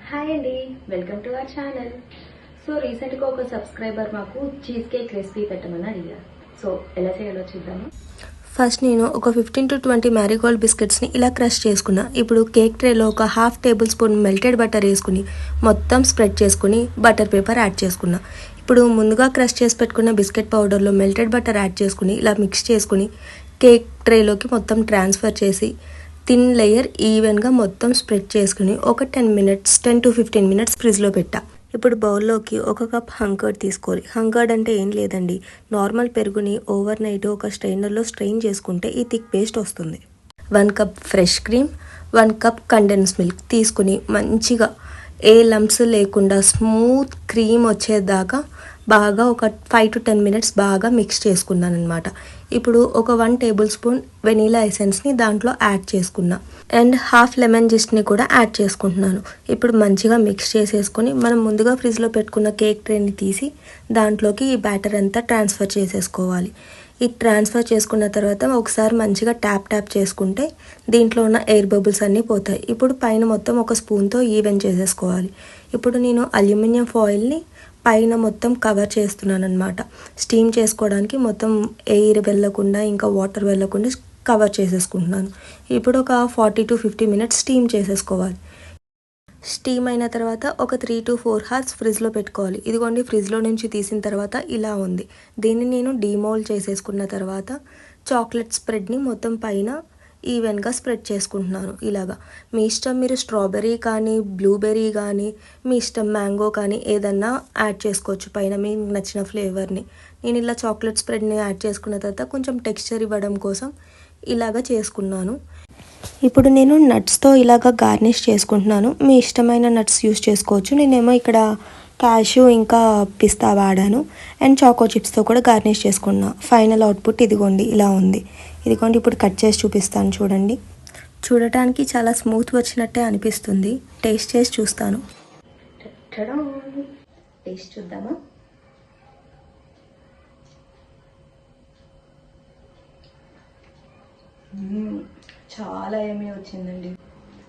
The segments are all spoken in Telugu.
హాయ్ అండి, welcome to our channel. So రీసెంట్గా ఒక సబ్స్క్రైబర్ మాకు చీజ్ కేక్ రెసిపీ పెట్టమని అడిగారు. సో ఎలా చేయాలో చూద్దాము. ఫస్ట్ నేను ఒక 15 to 20 మ్యారీగోల్డ్ బిస్కెట్స్ని ఇలా క్రష్ చేసుకున్నా. ఇప్పుడు కేక్ ట్రేలో ఒక ½ టేబుల్ స్పూన్ మెల్టెడ్ బటర్ వేసుకుని మొత్తం స్ప్రెడ్ చేసుకుని బటర్ పేపర్ యాడ్ చేసుకున్నా. ఇప్పుడు ముందుగా క్రష్ చేసి పెట్టుకున్న బిస్కెట్ పౌడర్లో మెల్టెడ్ బటర్ యాడ్ చేసుకుని ఇలా మిక్స్ చేసుకుని కేక్ ట్రేలోకి మొత్తం ట్రాన్స్ఫర్ చేసి థిన్ లేయర్ ఈవెన్గా మొత్తం స్ప్రెడ్ చేసుకుని ఒక 10 to 15 మినిట్స్ ఫ్రిడ్జ్లో పెట్టా. ఇప్పుడు బౌల్లోకి ఒక కప్ హంకర్డ్ తీసుకోవాలి. హంకర్డ్ అంటే ఏం లేదండి, నార్మల్ పెరుగుని ఓవర్ నైట్ ఒక స్ట్రైనర్లో స్ట్రెయిన్ చేసుకుంటే ఈ థిక్ పేస్ట్ వస్తుంది. 1 cup fresh cream, 1 cup condense milk తీసుకుని మంచిగా ఏ లంప్స్ లేకుండా స్మూత్ క్రీమ్ వచ్చేదాకా బాగా ఒక 5 to 10 మినిట్స్ బాగా మిక్స్ చేసుకున్నాను అనమాట. ఇప్పుడు ఒక 1 టేబుల్ స్పూన్ వెనీలా ఎసెన్స్ని దాంట్లో యాడ్ చేసుకున్నా అండ్ ½ లెమన్ జిస్ట్ని కూడా యాడ్ చేసుకుంటున్నాను. ఇప్పుడు మంచిగా మిక్స్ చేసేసుకొని మనం ముందుగా ఫ్రిడ్జ్లో పెట్టుకున్న కేక్ ట్రేని తీసి దాంట్లోకి ఈ బ్యాటర్ అంతా ట్రాన్స్ఫర్ చేసేసుకోవాలి. ఈ ట్రాన్స్ఫర్ చేసుకున్న తర్వాత ఒకసారి మంచిగా ట్యాప్ చేసుకుంటే దీంట్లో ఉన్న ఎయిర్ బబుల్స్ అన్నీ పోతాయి. ఇప్పుడు పైన మొత్తం ఒక స్పూన్తో ఈవెన్ చేసేసుకోవాలి. ఇప్పుడు నేను అల్యూమినియం ఫాయిల్ని పైన మొత్తం కవర్ చేస్తున్నాను అనమాట. స్టీమ్ చేసుకోవడానికి మొత్తం ఎయిర్ వెళ్ళకుండా ఇంకా వాటర్ వెళ్ళకుండా కవర్ చేసేసుకుంటున్నాను. ఇప్పుడు ఒక 40 to 50 మినిట్స్ స్టీమ్ చేసేసుకోవాలి. స్టీమ్ అయిన తర్వాత ఒక 3 to 4 hours ఫ్రిడ్జ్లో పెట్టుకోవాలి. ఇదిగోండి, ఫ్రిడ్జ్లో నుంచి తీసిన తర్వాత ఇలా ఉంది. దీన్ని నేను డీమోల్డ్ చేసేసుకున్న తర్వాత చాక్లెట్ స్ప్రెడ్ని మొత్తం పైన ఈవెన్గా స్ప్రెడ్ చేసుకుంటున్నాను. ఇలాగా మీ ఇష్టం, మీరు స్ట్రాబెర్రీ కానీ బ్లూబెర్రీ కానీ మీ ఇష్టం మ్యాంగో కానీ ఏదన్నా యాడ్ చేసుకోవచ్చు పైన మీకు నచ్చిన ఫ్లేవర్ని. నేను ఇలా చాక్లెట్ స్ప్రెడ్ని యాడ్ చేసుకున్న తర్వాత కొంచెం టెక్స్చర్ ఇవ్వడం కోసం ఇలాగా చేసుకున్నాను. ఇప్పుడు నేను నట్స్తో ఇలాగ గార్నిష్ చేసుకుంటున్నాను. మీ ఇష్టమైన నట్స్ యూస్ చేసుకోవచ్చు. నేనేమో ఇక్కడ క్యాష్యూ ఇంకా పిస్తా వాడాను అండ్ చాకో చిప్స్తో కూడా గార్నిష్ చేసుకున్నా. ఫైనల్ అవుట్పుట్ ఇదిగోండి, ఇలా ఉంది. ఇదిగోండి, ఇప్పుడు కట్ చేసి చూపిస్తాను చూడండి. చూడటానికి చాలా స్మూత్ వచ్చినట్టే అనిపిస్తుంది. టేస్ట్ చేసి చూస్తాను. టేస్ట్ చూద్దామా. చాలా ఏమీ వచ్చిందండి.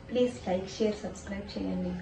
ప్లీజ్ లైక్, షేర్, సబ్స్క్రైబ్ చేయండి.